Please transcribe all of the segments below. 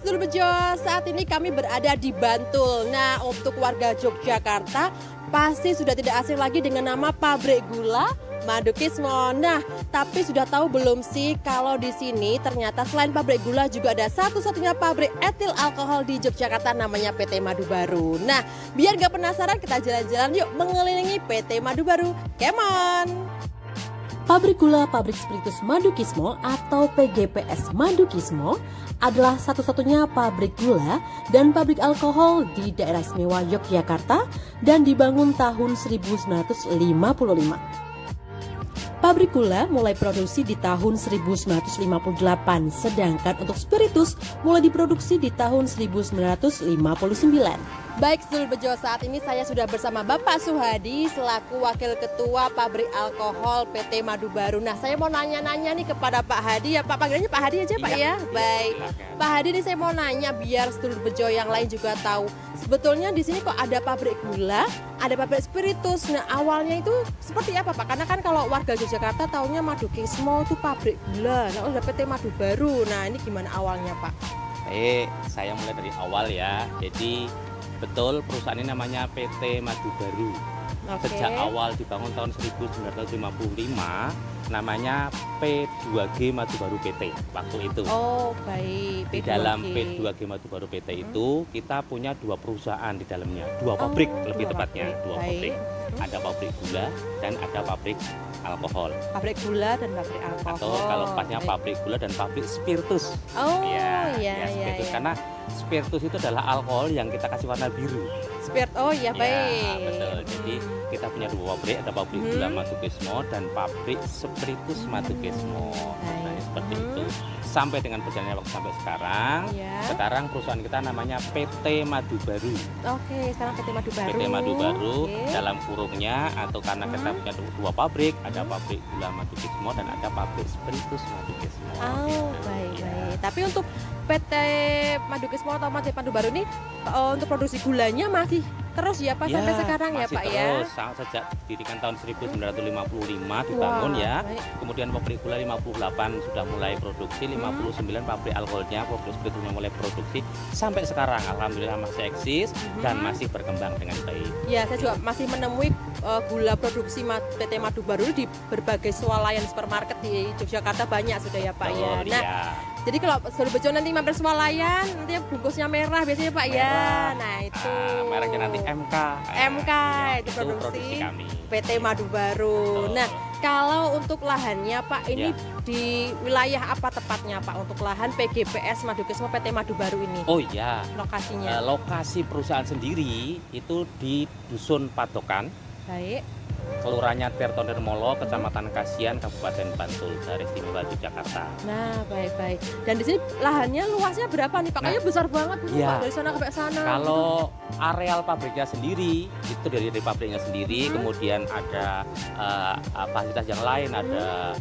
Sedulur Bejo, saat ini kami berada di Bantul. Nah, untuk warga Yogyakarta pasti sudah tidak asing lagi dengan nama pabrik gula Madukismo. Nah, tapi sudah tahu belum sih kalau di sini ternyata selain pabrik gula juga ada satu-satunya pabrik etil alkohol di Yogyakarta, namanya PT Madu Baru. Nah, biar gak penasaran, kita jalan-jalan yuk mengelilingi PT Madu Baru. Come on! Pabrik gula pabrik spiritus Madukismo atau PGPS Madukismo adalah satu-satunya pabrik gula dan pabrik alkohol di daerah istimewa Yogyakarta dan dibangun tahun 1955. Pabrik gula mulai produksi di tahun 1958, sedangkan untuk spiritus mulai diproduksi di tahun 1959. Baik, Sedulur Bejo, saat ini saya sudah bersama Bapak Suhadi selaku Wakil Ketua Pabrik Alkohol PT Madu Baru. Nah, saya mau nanya-nanya nih kepada Pak Hadi ya, Pak, panggilannya Pak Hadi aja Pak ya. Baik, Pak Hadi nih saya mau nanya biar Sedulur Bejo yang lain juga tahu. Sebetulnya di sini kok ada pabrik gula, ada pabrik spiritus. Nah, awalnya itu seperti apa Pak? Karena kan kalau warga Yogyakarta taunya Madukismo itu pabrik gula, nah udah PT Madu Baru. Nah, ini gimana awalnya Pak? Saya mulai dari awal ya. Jadi betul perusahaan ini namanya PT Madu Baru. Sejak awal dibangun tahun 1955 namanya P2G Madu Baru PT waktu itu. Oh, baik. Di dalam P2G Madu Baru PT itu kita punya dua perusahaan di dalamnya, dua pabrik lebih tepatnya, dua pabrik. Ada pabrik gula dan ada pabrik alkohol. Pabrik gula dan pabrik alkohol. Atau kalau pasnya pabrik gula dan pabrik spiritus. Oh, spiritus. Karena spiritus itu adalah alkohol yang kita kasih warna biru. Oh iya, baik. Betul. Jadi kita punya dua pabrik, ada pabrik gula Madukismo dan pabrik spiritus Madukismo. Nah, seperti itu. Sampai dengan perjalanannya waktu sampai sekarang. Sekarang perusahaan kita namanya PT Madu Baru. Oke, sekarang PT Madu Baru. PT Madu Baru dalam kurungnya, atau karena kita punya dua pabrik, ada pabrik gula Madukismo dan ada pabrik spiritus Madukismo. Oh, baik. Tapi untuk PT Madukismo atau PT Madu Baru ini untuk produksi gulanya masih terus ya Pak sampai sekarang ya Pak ya? Terus, sejak didirikan tahun 1955 dibangun ya. Kemudian pabrik gula 58 sudah mulai produksi, 59 pabrik alkoholnya, pabrik spiritusnya mulai produksi sampai sekarang alhamdulillah masih eksis dan masih berkembang dengan baik. Ya, saya juga masih menemui gula produksi PT Madu Baru di berbagai swalayan supermarket di Yogyakarta banyak sudah ya Pak ya. Nah, jadi kalau Sedulur Bejo nanti mampir swalayan, nanti bungkusnya merah biasanya Pak ya. Nah, itu mereknya nanti MK itu produksi kami. PT Madu Baru. Nah, kalau untuk lahannya Pak, ini di wilayah apa tepatnya Pak untuk lahan PGPS Madukismo PT Madu Baru ini? Oh iya, lokasinya. Lokasi perusahaan sendiri itu di Dusun Padokan. Baik. Kelurahannya Tirto Nirmolo, Kecamatan Kasihan, Kabupaten Bantul, Daerah Istimewa Yogyakarta. Nah, baik. Dan di sini lahannya luasnya berapa nih Pak? Kayaknya besar banget Pak, dari sana ke sana. Kalau areal pabriknya sendiri itu dari pabriknya sendiri, kemudian ada fasilitas yang lain, ada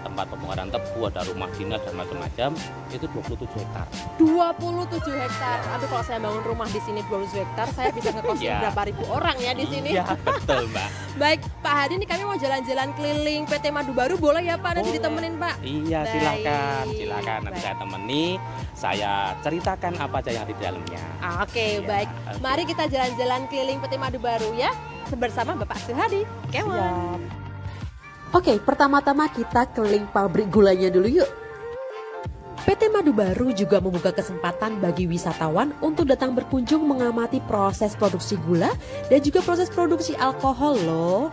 tempat pembuangan tebu, ada rumah dinas dan macam-macam, itu 27 hektar. 27 hektar. Aduh, kalau saya bangun rumah di sini 27 hektar, saya bisa ngekos berapa ribu orang ya di sini. Iya, betul Mbak. Baik, Pak Hadi, ini kami mau jalan-jalan keliling PT Madu Baru, boleh ya Pak? Nanti ditemenin Pak? Iya, silakan. Nanti saya temani, saya ceritakan apa aja yang ada di dalamnya. Oke, baik. Mari kita jalan-jalan keliling PT Madu Baru ya, bersama Bapak Suhadi. Oke, pertama-tama kita keliling pabrik gulanya dulu yuk. PT Madu Baru juga membuka kesempatan bagi wisatawan untuk datang berkunjung mengamati proses produksi gula dan juga proses produksi alkohol loh.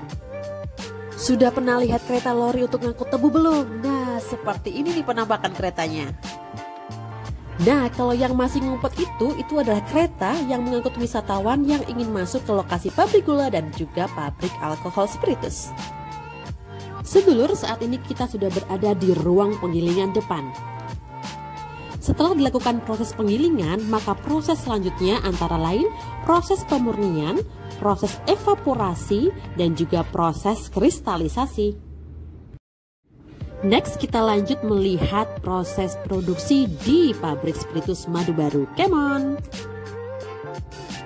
Sudah pernah lihat kereta lori untuk ngangkut tebu belum? Nah, seperti ini nih penampakan keretanya. Nah, kalau yang masih ngumpet itu adalah kereta yang mengangkut wisatawan yang ingin masuk ke lokasi pabrik gula dan juga pabrik alkohol spiritus. Sedulur, saat ini kita sudah berada di ruang penggilingan depan. Setelah dilakukan proses penggilingan, maka proses selanjutnya antara lain proses pemurnian, proses evaporasi, dan juga proses kristalisasi. Next, kita lanjut melihat proses produksi di pabrik spiritus Madu Baru. Come on!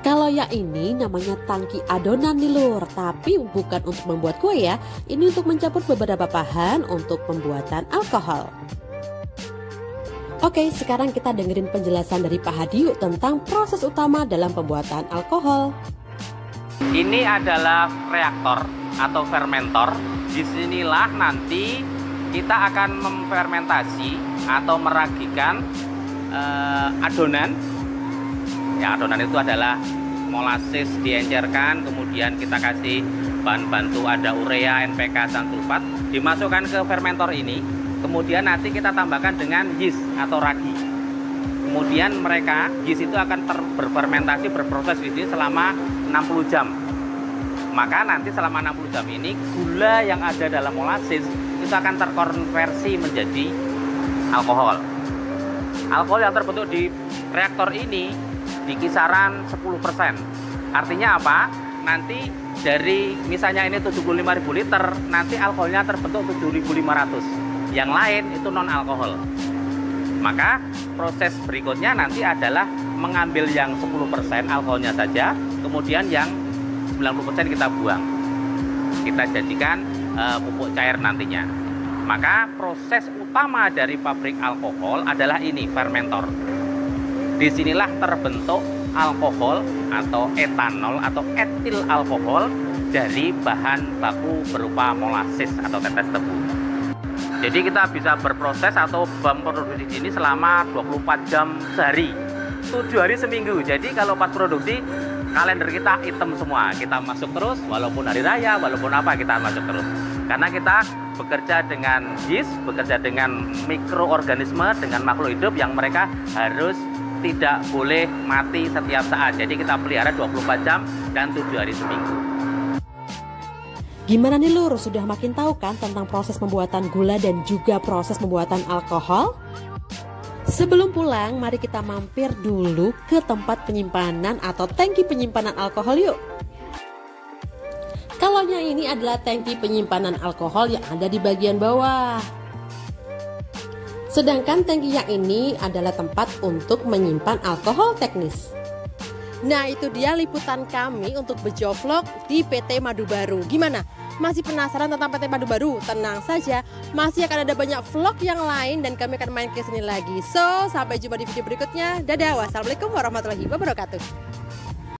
Kalau yang ini namanya tangki adonan nih lur, tapi bukan untuk membuat kue ya. Ini untuk mencampur beberapa bahan untuk pembuatan alkohol. Oke, sekarang kita dengerin penjelasan dari Pak Hadi yuk tentang proses utama dalam pembuatan alkohol. Ini adalah reaktor atau fermentor. Disinilah nanti kita akan memfermentasi atau meragikan adonan. Ya, adonan itu adalah molasses diencerkan, kemudian kita kasih bahan bantu, ada urea, NPK, dan sulfat, dimasukkan ke fermentor ini. Kemudian nanti kita tambahkan dengan yeast atau ragi. Kemudian mereka, yeast itu akan berfermentasi, berproses di sini selama 60 jam. Maka nanti selama 60 jam ini gula yang ada dalam molasses itu akan terkonversi menjadi alkohol. Alkohol yang terbentuk di reaktor ini di kisaran 10%. Artinya apa? Nanti dari misalnya ini 75.000 liter, nanti alkoholnya terbentuk 7.500. Yang lain itu non alkohol. Maka proses berikutnya nanti adalah mengambil yang 10% alkoholnya saja, kemudian yang 90% kita buang. Kita jadikan pupuk cair nantinya. Maka proses utama dari pabrik alkohol adalah ini, fermentor. Disinilah terbentuk alkohol atau etanol atau etil alkohol dari bahan baku berupa molasses atau tetes tebu. Jadi kita bisa berproses atau memproduksi ini selama 24 jam sehari, 7 hari seminggu. Jadi kalau pas produksi kalender kita hitam semua, kita masuk terus walaupun hari raya, walaupun apa kita masuk terus. Karena kita bekerja dengan yeast, bekerja dengan mikroorganisme, dengan makhluk hidup yang mereka harus tidak boleh mati setiap saat. Jadi kita pelihara 24 jam dan 7 hari seminggu. Gimana nih Lur, sudah makin tahu kan tentang proses pembuatan gula dan juga proses pembuatan alkohol? Sebelum pulang, mari kita mampir dulu ke tempat penyimpanan atau tangki penyimpanan alkohol yuk. Kalaunya ini adalah tangki penyimpanan alkohol yang ada di bagian bawah. Sedangkan tangki yang ini adalah tempat untuk menyimpan alkohol teknis. Nah, itu dia liputan kami untuk Bejo Vlog di PT Madu Baru. Gimana? Masih penasaran tentang PT Madu Baru? Tenang saja, masih akan ada banyak vlog yang lain dan kami akan main ke sini lagi. So, sampai jumpa di video berikutnya. Dadah, wassalamualaikum warahmatullahi wabarakatuh.